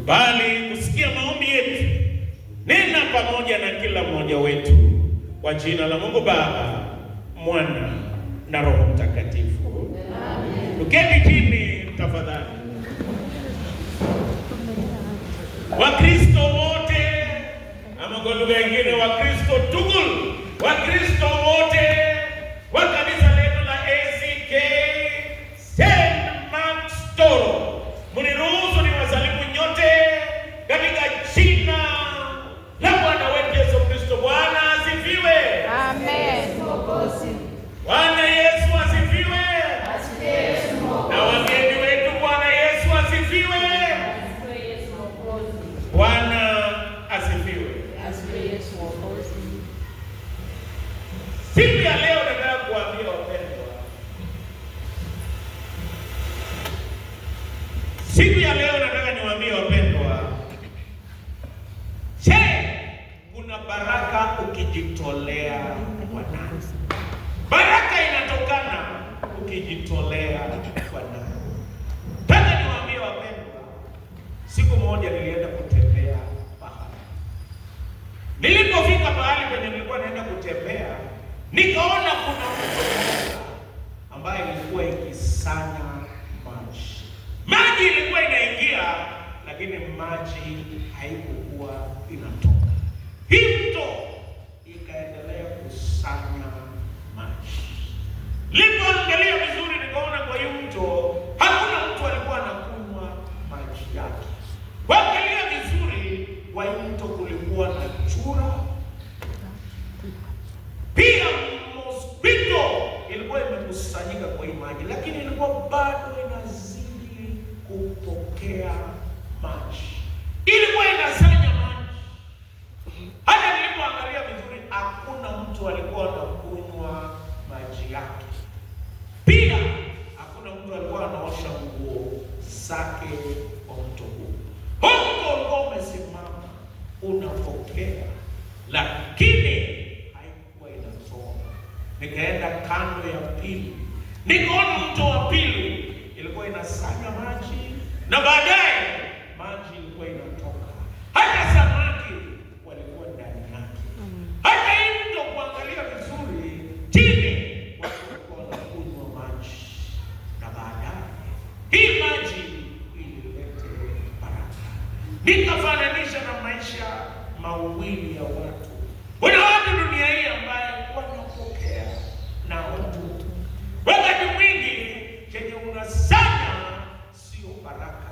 bali kusikia maombi yetu. Nena pamoja na kila mmoja wetu kwa jina la Mungu Baba, Mwana na Roho Mtakatifu. Amen. Tuketi chini tafadhali. Wakristo wote, ama kwa lugha nyingine Wakristo tugul, Wakristo wote wa kanisa letu la ACK St. Mark's Toro, mniruhusu niwasalimu nyote katika jina la Bwana wetu Yesu Kristo. Bwana asifiwe. Amen. Bwana Yesu asifiwe. Na wageni wetu, Bwana Yesu asifiwe. Bwana asifiwe. Siku ya leo nataka kuambia wapendwa, siku ya leo nataka niwaambie wapendwa, je, kuna baraka ukijitolea kwa nani? Baraka inatokana ukijitolea kwa nani? Nataka niwaambie wapendwa, siku moja nilienda kutembea pahali. Nilipofika pahali penye nilikuwa naenda kutembea, nikaona kuna mto ambaye ilikuwa ikisanya maji. Maji ilikuwa inaingia, lakini maji haikuwa inatoka. Hii mto ikaendelea kusanya maji. Nilipoangalia vizuri, nikaona kwa hiyo mto hakuna mtu alikuwa anakunywa maji yake. Kuangalia vizuri, kwa hiyo mto kulikuwa na chura. Pia mosquito ilikuwa imekusanyika kwa hii maji, lakini ilikuwa bado inazidi kupokea maji. Ilikuwa inasanya maji. Hata nilipoangalia vizuri, hakuna mtu alikuwa anakunywa maji yake. Pia hakuna mtu alikuwa anaosha nguo zake kwa mto huu. Mto ulikuwa umesimama unapokea, lakini nikaenda kando ya pili, nikaona mto wa pili ilikuwa inasanya maji, na baadaye maji ilikuwa inatoka. Hata samaki walikuwa ndani yake. Hata hii mto kuangalia vizuri, chini watu walikuwa wanakunywa maji, na baadaye hii maji ililete baraka. Nikafananisha na maisha mawili ya watu. Kuna watu dunia hii ambaye wanapokea na watu. Wakati mwingi chenye unasanya sio baraka.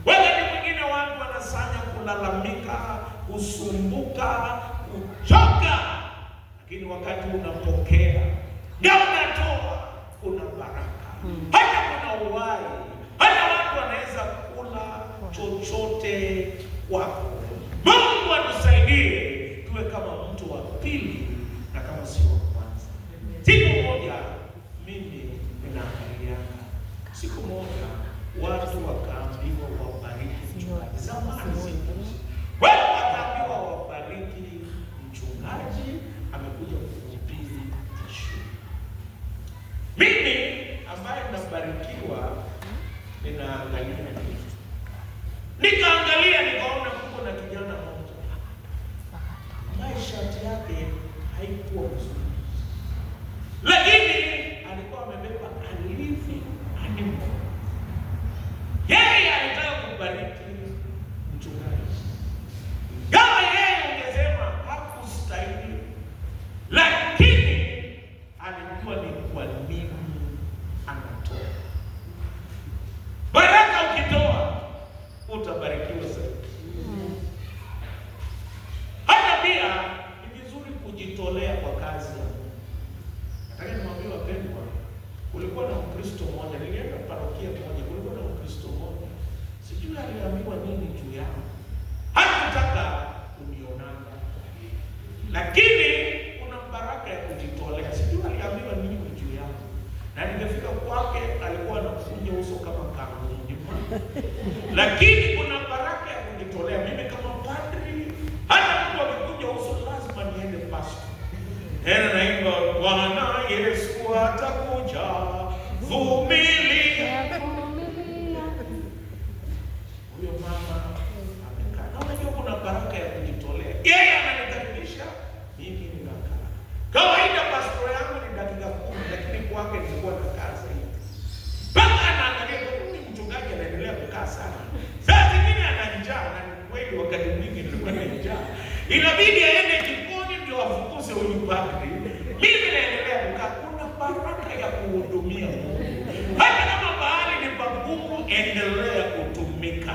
Wakati mwingine watu wanasanya kulalamika, kusumbuka, kuchoka. Lakini wakati unapokea na unatoa, kuna baraka. Hata kuna uhai. Hata watu wanaweza kula chochote kwako. Mungu atusaidie tuwe kama mtu wa pili na kama sio wa kwanza. Siku moja mimi ninaangaliana. Siku moja watu wakaambiwa wabariki mchungaji. Zamani watu wakaambiwa wabariki mchungaji, amekuja kuhubiri shule. Mimi ambaye nabarikiwa ninaangalia. Nikaangalia nikaona kuko na kijana mmoja ambaye shati yake haikuwa nzuri, lakini alikuwa amebeba alifi animal. Yeye alitaka kubariki mchungaji. Kama yeye ungesema hakustahili, lakini alikuwa ni kwa nini anatoa. Baraka ukitoa utabarikiwa zaidi. Hata pia ni vizuri kujitolea kwa kazi ya Mungu. Nataka nimwambie wapendwa, kulikuwa na Mkristo mmoja, nilienda parokia moja, kulikuwa na Mkristo mmoja. Sijui aliambiwa nini juu yangu. Hakutaka kunionana. Lakini kuna baraka ya kujitolea. Sijui aliambiwa nini juu yangu. Na ningefika kwake alikuwa anakunja uso kama kanuni. Lakini kuna baraka ya kujitolea. Mimi kama padri, hata mtu akikuja uso lazima niende pastor. Naimba Bwana Yesu atakuja, vumilia. Huyo mama amekaa. Na unajua kuna baraka ya kujitolea. Yeye ananikaribisha, mimi ninakaa. Kawaida pastor yangu ni dakika 10, lakini kwake nilikuwa nakaa zaidi. Baba anaangalia kwa mchungaji anaendelea kukaa sana. Saa zingine ana njaa, na ni kweli wakati mwingi nilikuwa na njaa. Inabidi aende jikoni ndio afukuze huyu padri. Mimi naendelea kukaa. Kuna baraka ya kuhudumia Mungu. Hata kama bahali ni pagumu, endelea kutumika.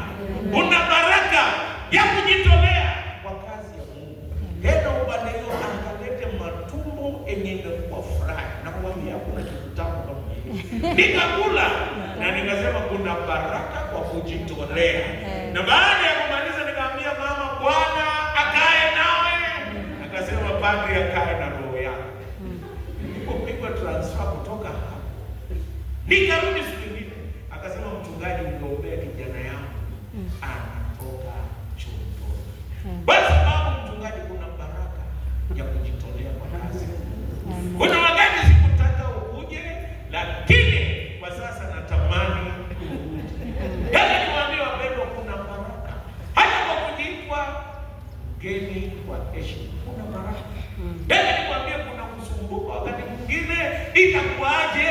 Kuna baraka ya kujitolea kwa kazi ya Mungu. Henda upande hiyo akalete matumbo yenye imekuwa furahi. Na kumwambia kuna kitu tamu kama hiyo. Nikakula na nikasema kuna baraka kwa kujitolea. Na baada ya kumaliza nikamwambia mama, Bwana akae nawe. Akasema padri akae na roho yako. Nilipopigwa transfer kutoka hapo, nikarudi siku nyingine, akasema mchungaji, niombee kijana yangu anatoka chumboni. Kwa sababu mchungaji, kuna baraka ya kujitolea kwa kazi. Kuna wakati sikutaka ukuje, lakini kwa sasa natamani ukuje. Yaani niwaambie wapendwa, kuna baraka. Hata kwa kujiitwa mgeni kwa heshima, kuna baraka. Yaani niwaambie kuna kusumbuka wakati mwingine, itakuaje?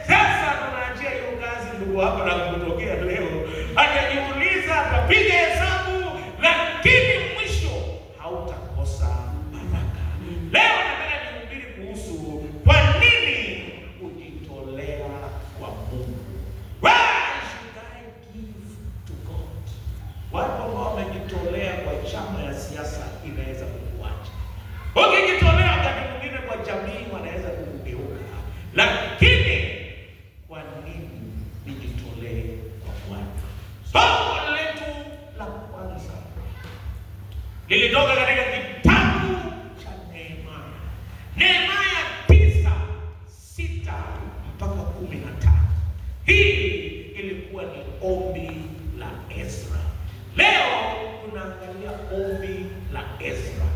Sasa tunaachia hiyo kazi ndugu hapa na kutokea leo. Atajiuliza, atapiga hesabu, lakini mwisho hautakosa baraka. Leo nataka nihubiri kuhusu kwa nini kujitolea kwa Mungu. Why should I give to God? Watu ambao wamejitolea kwa chama ya siasa inaweza kukuacha. Ukijitolea wakati mwingine kwa jamii wanaweza kukugeuka. Lakini kwa nini nijitolee kwa Bwana? Somo letu la kwanza lilitoka katika kitabu cha Nehemia. Nehemia 9:6 mpaka 15. Hii ilikuwa ni ombi la Ezra. Leo tunaangalia ombi la Ezra.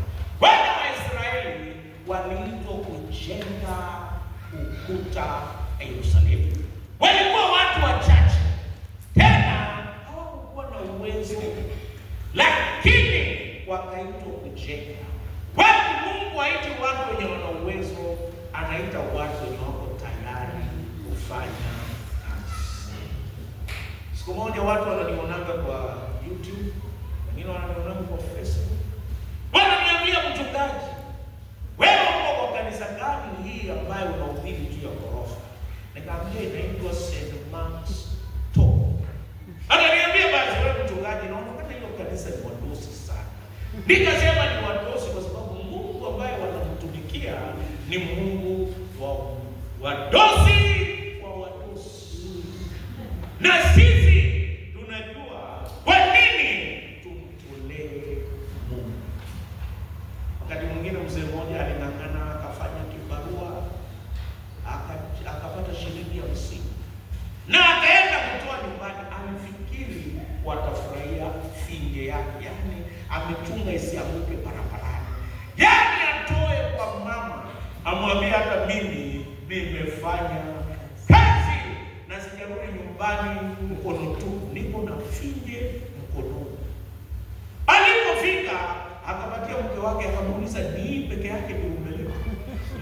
Wana wa Israeli waliitwa kujenga ukuta wa Yerusalemu. Walikuwa watu wachache, tena hawakuwa na uwezo, lakini wakaitwa kujenga. Watu Mungu haiti watu wenye wana uwezo, anaita watu wenye wako tayari kufanya kazi. Siku moja watu wananionanga kwa YouTube, wengine wananionanga kwa Facebook. Wananiambia, mchungaji, wewe uko kwa kanisa gani hii ambayo unahubiri juu ya ghorofa? Nikamwambia inaitwa St. Mark's Top. Akaniambia, basi wewe mchungaji, naona hiyo kanisa ni wadosi sana. Nikasema ni wadosi kwa sababu Mungu ambaye wanamtumikia ni Mungu wa wadosi wa wadosi. Na sisi tunajua kwa nini tumtolee Mungu. Wakati mwingine mzee mmoja aling'ang'ana akafanya kibarua akapata shilingi 50 na akaenda kutoa nyumbani. Alifikiri watafurahia finge yake, yaani amechunga isianguke barabarani, yaani atoe kwa mama amwambia, hata mimi nimefanya kazi na sijarudi nyumbani mkono tu, niko na finge mkononi. Alipofika akapatia mke wake, akamuuliza, ni hii peke yake ndio umeleta?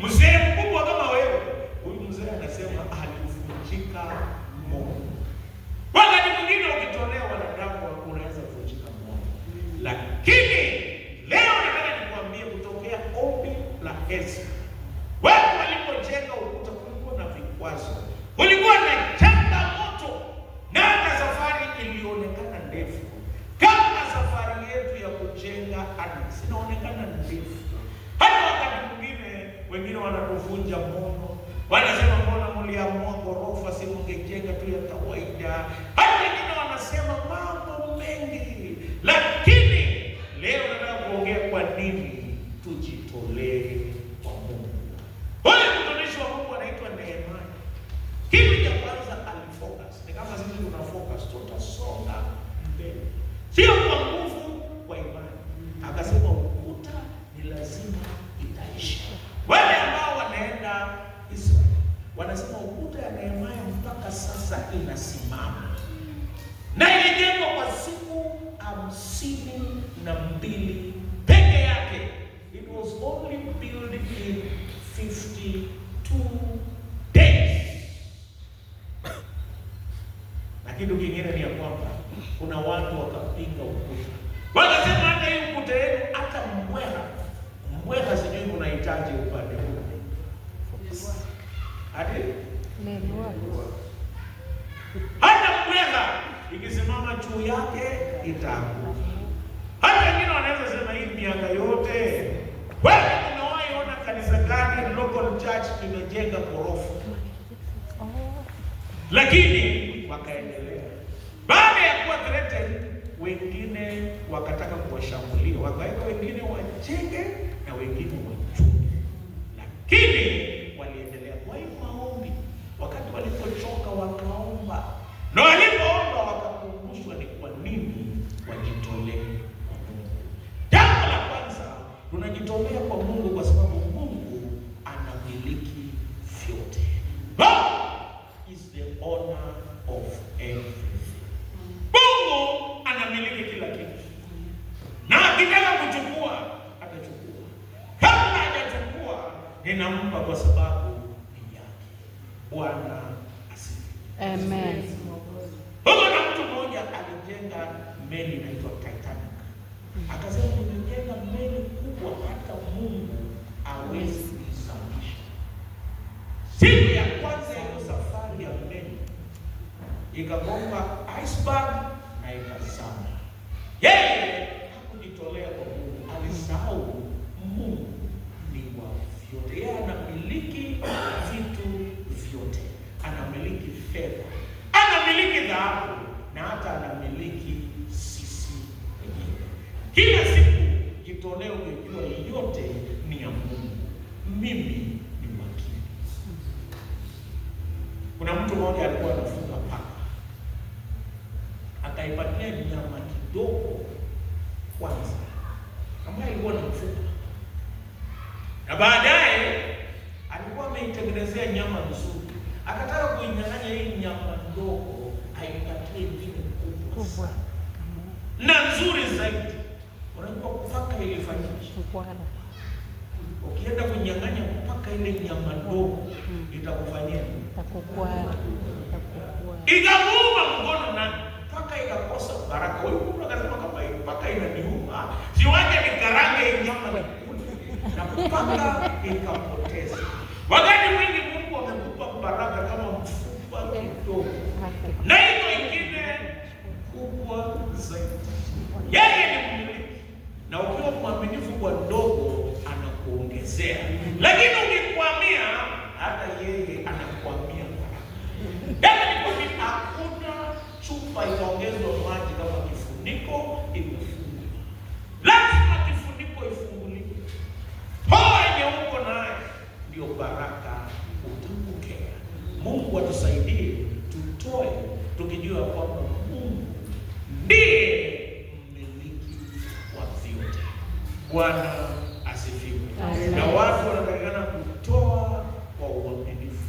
Mzee mkubwa kama wewe. Huyu mzee anasema alivunjika moyo. Wakati mwingine ukitolea wanadamu unaweza kuvunjika moyo. Lakini leo nataka nikwambie kutokea ombi la Ezra. Watu walipojenga ukuta kulikuwa na vikwazo, kulikuwa na changamoto, na hata safari ilionekana ndefu. Kama safari yetu ya kujenga inaonekana ndefu, hata wakati mwingine wengine wanatuvunja moyo, wanasema mbona mliamua ghorofa, si mngejenga tu ya kawaida. Hata wengine wanasema mambo mengi, lakini leo nataka kuongea kwa nini tujitolee kwa Mungu. Huyu mtumishi wa Mungu anaitwa Nehemia. Kitu cha kwanza alifocus, ni kama sisi tuna focus, tutasonga mbele, sio kwa nguvu, kwa imani. Akasema ukuta ni lazima itaisha. Wale ambao wanaenda Israeli wanasema ukuta ya Nehemia mpaka sasa inasimama, na ilijengwa kwa siku 2 peke yake. It was only built in 52 days. Na kitu kingine ni ya kwamba kuna watu wakapinga ukuta. Wakasema hata hii ukuta yenu, hata mbweha sijui unahitaji upande huu. Hadi? Hata mbweha ikisimama juu yake itaanguka. Hata wengine wanaweza sema hii miaka yote wewe unawahi ona kanisa gani local church imejenga ghorofa? Lakini wakaendelea. Baada ya kuwa threatened, wengine wakataka kuwashambulia, wakaweka wengine wajenge na wengine wachunge, lakini waliendelea kwa maombi. Wakati walipochoka wakaomba, na walipoomba wakakumbushwa ni kwa nini wajitolee kwa Mungu. Jambo la kwanza, tunajitolea kwa Mungu kwa sababu Mungu anamiliki vyote. God is the owner of everything. Mungu anamiliki kila kitu, na akitaka kuchukua atachukua. Kabla hajachukua ninampa kwa sababu ni yake. Bwana asifiwe. Amen. Kuna mtu mmoja alijenga meli inaitwa Titanic. Akasema nimejenga meli kubwa hata Mungu hawezi kuisafisha. Siku ya kwanza ya safari ya meli ikagonga iceberg na ikazama. Yeye hakujitolea kwa Mungu, alisahau Mungu ni wa vyote. Yeye anamiliki vitu vyote, anamiliki fedha, anamiliki dhahabu na hata anamiliki sisi wenyewe. Kila siku jitolee, umejua yote ni ya Mungu. Mimi ni wakili. Kuna mtu mmoja alikuwa anafuga paka, akaipatia nyama kidogo kwanza ambayo alikuwa anamfuga, na baadaye alikuwa ameitengenezea nyama nzuri. Akataka kuinyang'anya hii nyama ndogo aipatie ingine kubwa na nzuri zaidi. Unajua paka ilifanyaje? Ukienda kunyang'anya paka ile nyama ndogo itakufanyia itakukwara. Ikamuuma mkono na paka ikakosa baraka. Huyu mtu akasema kama hii paka inaniuma, siwaje nikarange hii nyama nikule. Na paka ikapoteza. Wakati mwingi Mungu amekupa baraka kama mfupa kidogo, na hiyo ingine kubwa zaidi. Yeye ni mmiliki, na ukiwa mwaminifu kwa ndogo anakuongezea, lakini ukikwamia hata yeye anakuamia baraka. Yaani hakuna chupa itaongezwa maji kama kifuniko imefunguliwa. Lazima kifuniko ifunguliwe. Hoa yenye uko naye ndio baraka utapokea. Mungu atusaidie tutoe tukijua kwamba Mungu ndiye mmiliki wa vyote. Bwana asifiwe. Na watu wanatakikana kutoa kwa uaminifu.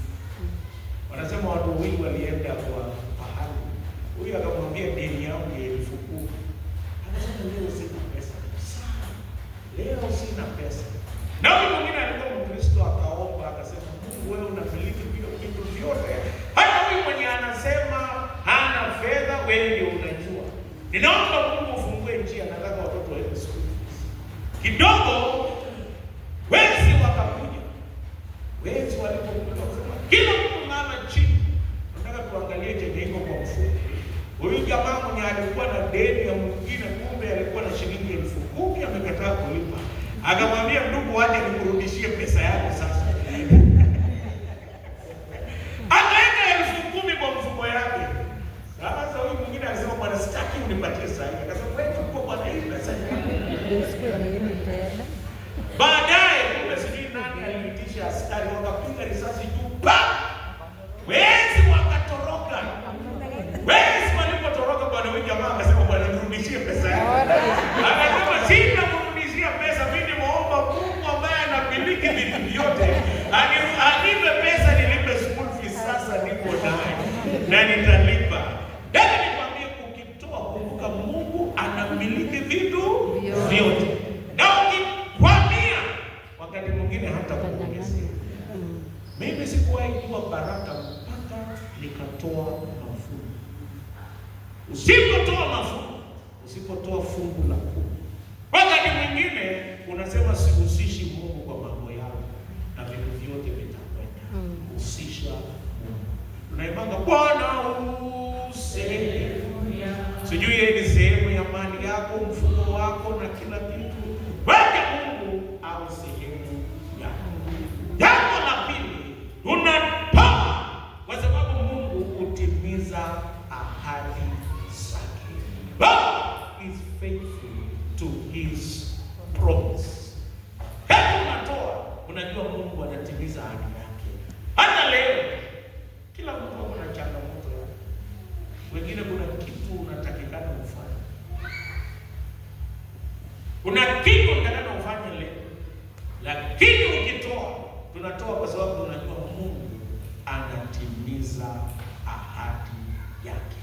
Wanasema watu wengi walienda kwa pahali, huyu akamwambia deni yangu ya 10,000. Akasema leo sina pesa. Leo sina pesa. Na huyu mwingine alikuwa Mkristo akaomba akasema, Mungu wewe unamiliki vitu vyote. Hata huyu mwenye anasema hana fedha, wewe ndio unajua. Ninaomba Mungu ufungue njia, nataka watoto waende shule. Kidogo wezi wakakuja. Wezi walipokuja wakasema kila mtu mama chini. Nataka tuangalie chenye iko kwa mfuko. Huyu jamaa mwenye alikuwa na deni ya mwingine, kumbe alikuwa na shilingi 10,000 amekataa kulipa. Akamwambia ndugu, waje nikurudishie pesa yako sasa. Akaweka 10,000 kwa mfuko yake. Sasa huyu mwingine alisema bwana, sitaki unipatie sasa. Akasema wewe chukua bwana hii pesa yako. Baadaye kumbe sijui nani aliitisha askari wakapiga risasi juu. Wezi wakatoroka. Wezi walipotoroka bwana, huyu jamaa akasema bwana nirudishie pesa yako. Akasema sina kurudishia pesa, mimi muomba Mungu ambaye anamiliki vitu vyote anipe pesa nilipe school fees. Sasa niko naye na nitalipa. Nikwambie, ukitoa kumbuka Mungu anamiliki vitu vyote. vyote, na ukikwamia wakati mwingine hata kuongezea. Mimi sikuwahi kuwa baraka mpaka nikatoa mafungu. Usipotoa mafungu, usipotoa fungu la 10, wakati mwingine unasema sihusishi Mungu kwa mambo yao, na vitu vyote vitakwenda. Husisha Mungu. Unaipanga Bwana usehemu ya, sijui yeye ni sehemu ya mali yako, mfuko wako na kila kitu. Wacha Mungu awe sehemu yako. Jambo la pili, unatoa kwa sababu Mungu hutimiza ahadi zake. God is faithful to his promise. Kama unatoa, unajua Mungu anatimiza ahadi yake. Hata leo kila mtu ana changamoto yake. Wengine kuna kitu unatakikana ufanye. Kuna kitu unatakikana ufanye leo. Lakini ukitoa, tunatoa kwa sababu tunajua Mungu anatimiza ahadi yake.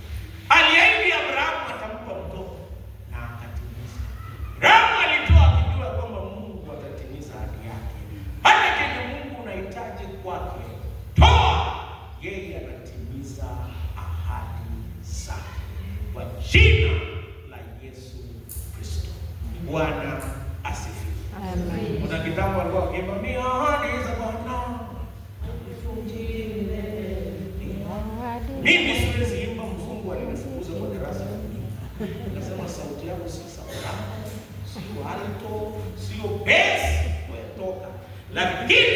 Aliahidi Abrahamu atampa mtoto na akatimiza. Abrahamu alitoa akijua kwamba Mungu atatimiza ahadi yake. Hata kile Mungu unahitaji kwake, toa, yeye anatimiza ahadi zake. Kwa jina la Yesu Kristo. Bwana asifiwe. Amen. Kuna kitabu alikuwa akimba ahadi za Bwana. Mimi siwezi imba, Mungu alinifukuza kwa darasa. Nasema sauti yako si soprano, sio alto, sio bass, kutoka. Lakini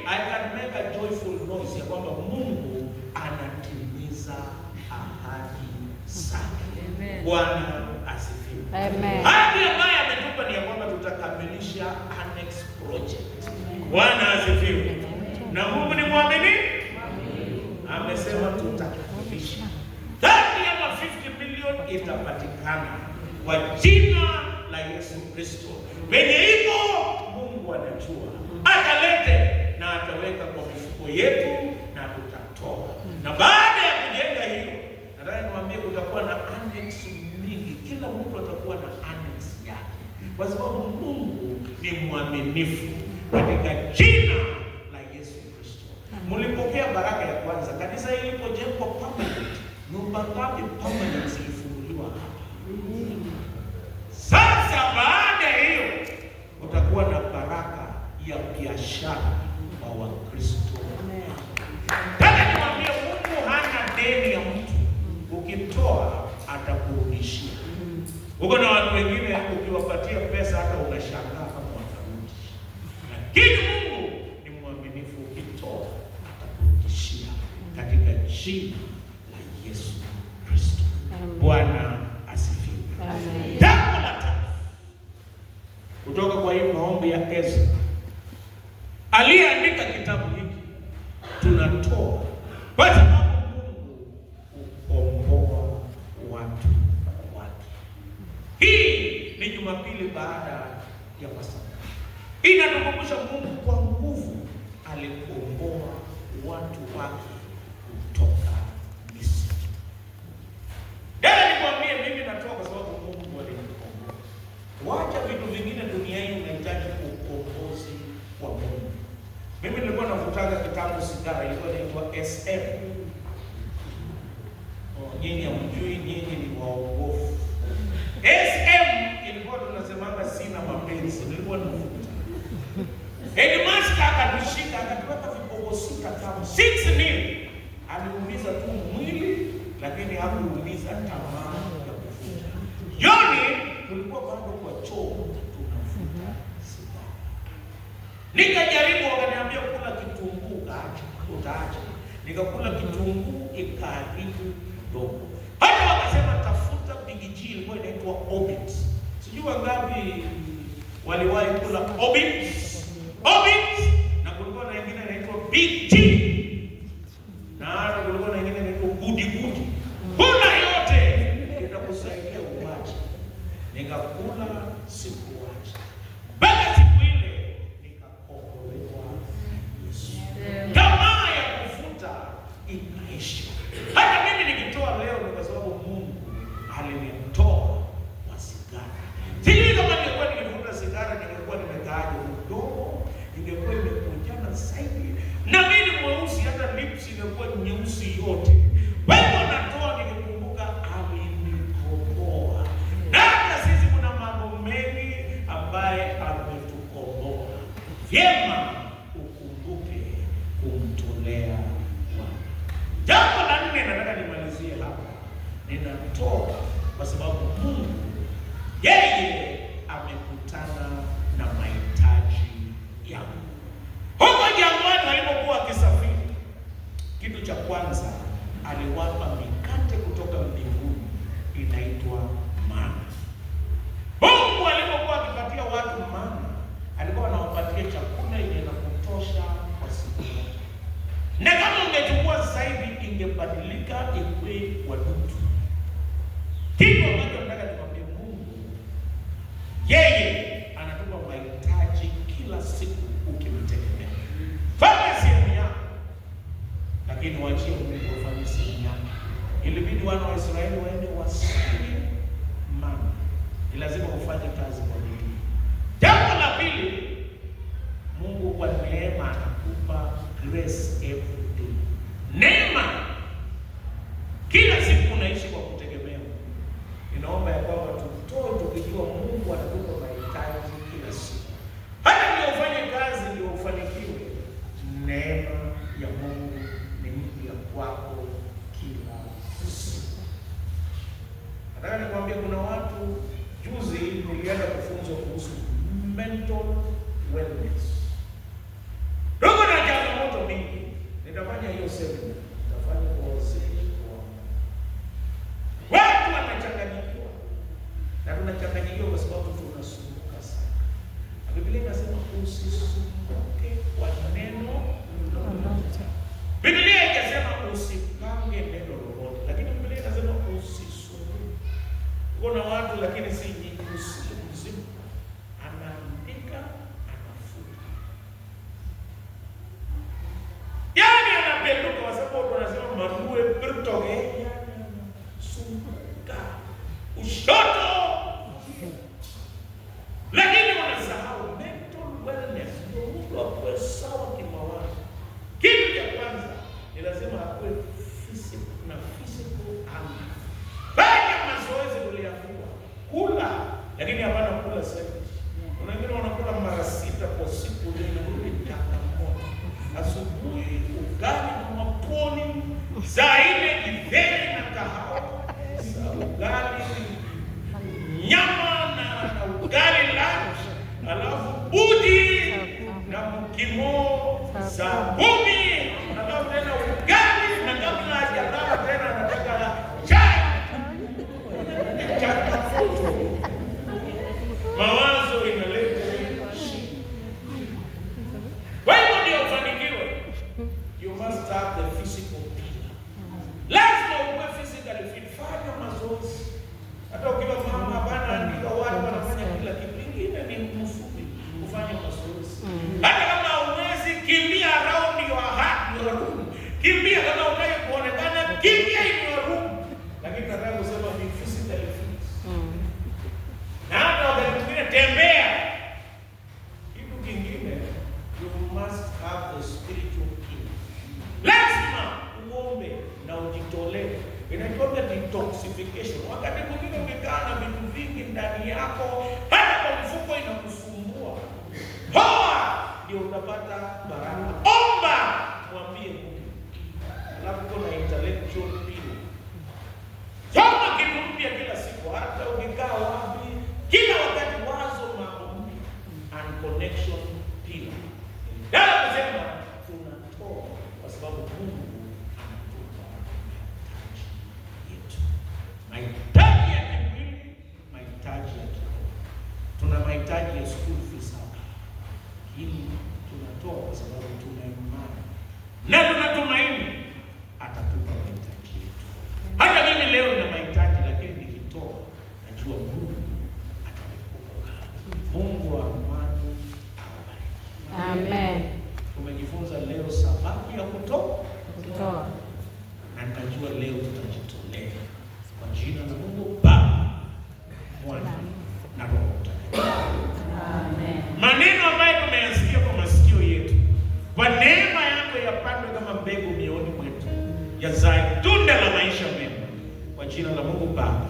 I can make a joyful noise ya kwamba Mungu anatimiza ahadi zake. Bwana asifiwe. Amen. Ahadi ambayo ametupa ni ya kwamba tutakamilisha annex project. Bwana asifiwe. Na Mungu ni mwaminifu. Amesema tutakamilisha. Ndani ya 50 milioni itapatikana kwa jina la Yesu Kristo. Wenye hivyo Mungu anajua. Atalete na ataweka kwa mifuko yetu na tutatoa. Na baada ya kujenga hiyo, nataka niwaambie kutakuwa na annex mingi. Kila mtu atakuwa na annex yake. Kwa sababu Mungu ni mwaminifu. Katika jina la Yesu Kristo. Mlipokea baraka ya kwanza. Kanisa hili lilipojengwa permanent, nyumba ngapi permanent zilifunguliwa hapa? Sasa baada ya hiyo utakuwa na baraka ya biashara kwa Wakristo. Nataka niwaambie Mungu hana deni ya mtu. Ukitoa atakurudishia. Uko na watu wengine ukiwapatia pesa hata unashangaa kama watarudi. Lakini Mungu ni mwaminifu, ukitoa atakurudishia katika jina la Yesu Kristo. Bwana asifiwe. Amen. Jambo la tatu. Kutoka kwa hii maombi ya Ezra. Aliyeandika kitabu hiki, tunatoa kwa sababu Mungu hukomboa watu wake. Hii ni Jumapili baada ya Pasaka. Inatukumbusha Mungu kwa nguvu alikomboa watu wake kutoka Misri. Ndio nikwambie, mimi natoa kwa sababu Mungu alinikomboa. Wacha vitu vingine duniani, unahitaji ukombozi wa Mungu. Mimi nilikuwa navutaga kitambo sigara, ilikuwa inaitwa SM. Nyinyi hamjui, nyinyi ni waongofu. SM ilikuwa tunasemanga sina mapenzi, nilikuwa navuta. Headmaster akatushika, akatuweka vibogo 6 kama 6 nini. Aliuliza tu mwili, lakini hakuuliza tamaa ya kuvuta. Yoni tulikuwa bado kwa choo tunavuta sigara. Nikajaribu, wakaniambia kula kitunguu utaacha. Nikakula kitunguu ikaharibu kidogo. Hata wakasema tafuta Big G, ilikuwa inaitwa Orbit. Sijui wangapi waliwahi kula Orbit. Na kulikuwa na nyingine inaitwa Big G. Na hata kulikuwa na nyingine inaitwa Goody. Kuna yote itakusaidia uache. Nikakula sikuacha. Baada siku ile nikakombolewa Yesu. Tamaa ya kufuta inaisha. Hata mimi nikitoa leo ni kwa sababu Mungu alinitoa kwa sigara. Sijui kama nilikuwa hata lips imekuwa nyeusi yote. Wewe unatoa nikikumbuka alinikomboa. Na hata sisi kuna mambo mengi ambaye ametukomboa. Vyema ukumbuke kumtolea Bwana. Jambo la 4 nataka nimalizie hapa. Ninatoa kwa sababu Mungu yeye amekutana na mahitaji yangu. Huko jangwani alipokuwa akisafiri, kitu cha kwanza aliwapa mikate kutoka mbinguni inaitwa mana. Mungu alipokuwa akipatia watu mana, alikuwa anawapatia chakula yenye na kutosha kwa siku moja. Na kama ungechukua zaidi ingebadilika ikuwe wadudu. Kitu ambacho nataka nikwambie, Mungu yeye anatupa mahitaji kila siku ukimtegemea. Fanya sehemu yako, lakini waachie Mungu afanye sehemu yake. Ilibidi wana wa Israeli waende wasili mana. Ni lazima ufanye kazi kwa bidii. Jambo la pili, Mungu kwa neema anakupa grace every day. Neema kila siku unaishi kwa kutegemea. Inaomba ya kwamba tutoe tukijua Mungu anatupa mahitaji kila siku. Hata ndio ufanye kazi ndio ufanikiwe, neema ya Mungu ni mpya kwako kila siku. Nataka nikwambie kuna watu, juzi nilienda kufunzwa kuhusu mental wellness. Ndio na changamoto mingi. Nitafanya hiyo semina. Nitafanya kwa wazee watu wanachanganyikiwa. Na tunachanganyikiwa kwa sababu tunasumbuka sana. Biblia inasema usisumbuke kwa neno lolote. Biblia inasema usipange neno lolote. Lakini Biblia inasema usisumbuke. Kuna watu lakini si nyingi usiku anaandika anafuta. Yaani anapenduka kwa sababu tunasema marue pertoge sumbuka ushoto. Lakini wanasahau mental wellness ndio mtu akuwe sawa kimawazo. Kitu cha kwanza ni lazima akuwe physical anga. Fanya mazoezi uliambiwa. Kula, lakini hapana kula sana. Kuna wengine wanakula mara 6 kwa siku ndio changamoto. Asubuhi ugali na maponi, saa 4 githeri na kahawa, ugali nyama na ugali lunch, alafu uji na mkimo saa 10, alafu tena ugali na kabla hajalala tena anataka chai. Mawazo inaleta shida. Wewe ndio ufanikiwe, you must have the physical pillar. Lazima uwe physically fit. Fanya mazoezi. Hata ukiwa mama bana ndio watu wanafanya kila kitu. Kingine ni mfupi kufanya mazoezi. Hata kama huwezi kimbia around your room. Kimbia kama unataka kuonekana, kimbia in your room. Lakini nataka kusema ni physically fit. Na hata wakati mwingine tembea. Kitu kingine, you must have the spiritual pillar. Lazima uombe na ujitolee. Inaitwa detoxification. Wakati mwingine umekaa na vitu vingi ndani yako, hata kwa mfuko inakusumbua. Hoa ndio utapata baraka. Omba, mwambie Mungu. Alafu kuna intellectual pillar. Soma kitu mpya kila siku, hata ukikaa wapi, kila wakati wazo mambo mpya. And connection pillar. Ndio kusema tunatoa kwa sababu Mungu anatupa mahitaji ya kimwili, mahitaji ya kiroho. Tuna mahitaji ya school fees hapa. Hili tunatoa kwa sababu tuna imani na tunatumaini atatupa mahitaji yetu. Hata mimi leo nina mahitaji, lakini nikitoa najua Mungu atanikumbuka. Mungu wa amani awabariki. Amen. Tumejifunza leo sababu ya kutoa. Na najua leo tutajitolea kwa jina la Mungu Baba, Mwana na Roho Mtakatifu. Amen. Maneno ambayo tumeyasikia kwa masikio yetu yazae tunda la maisha mema, kwa jina la Mungu Baba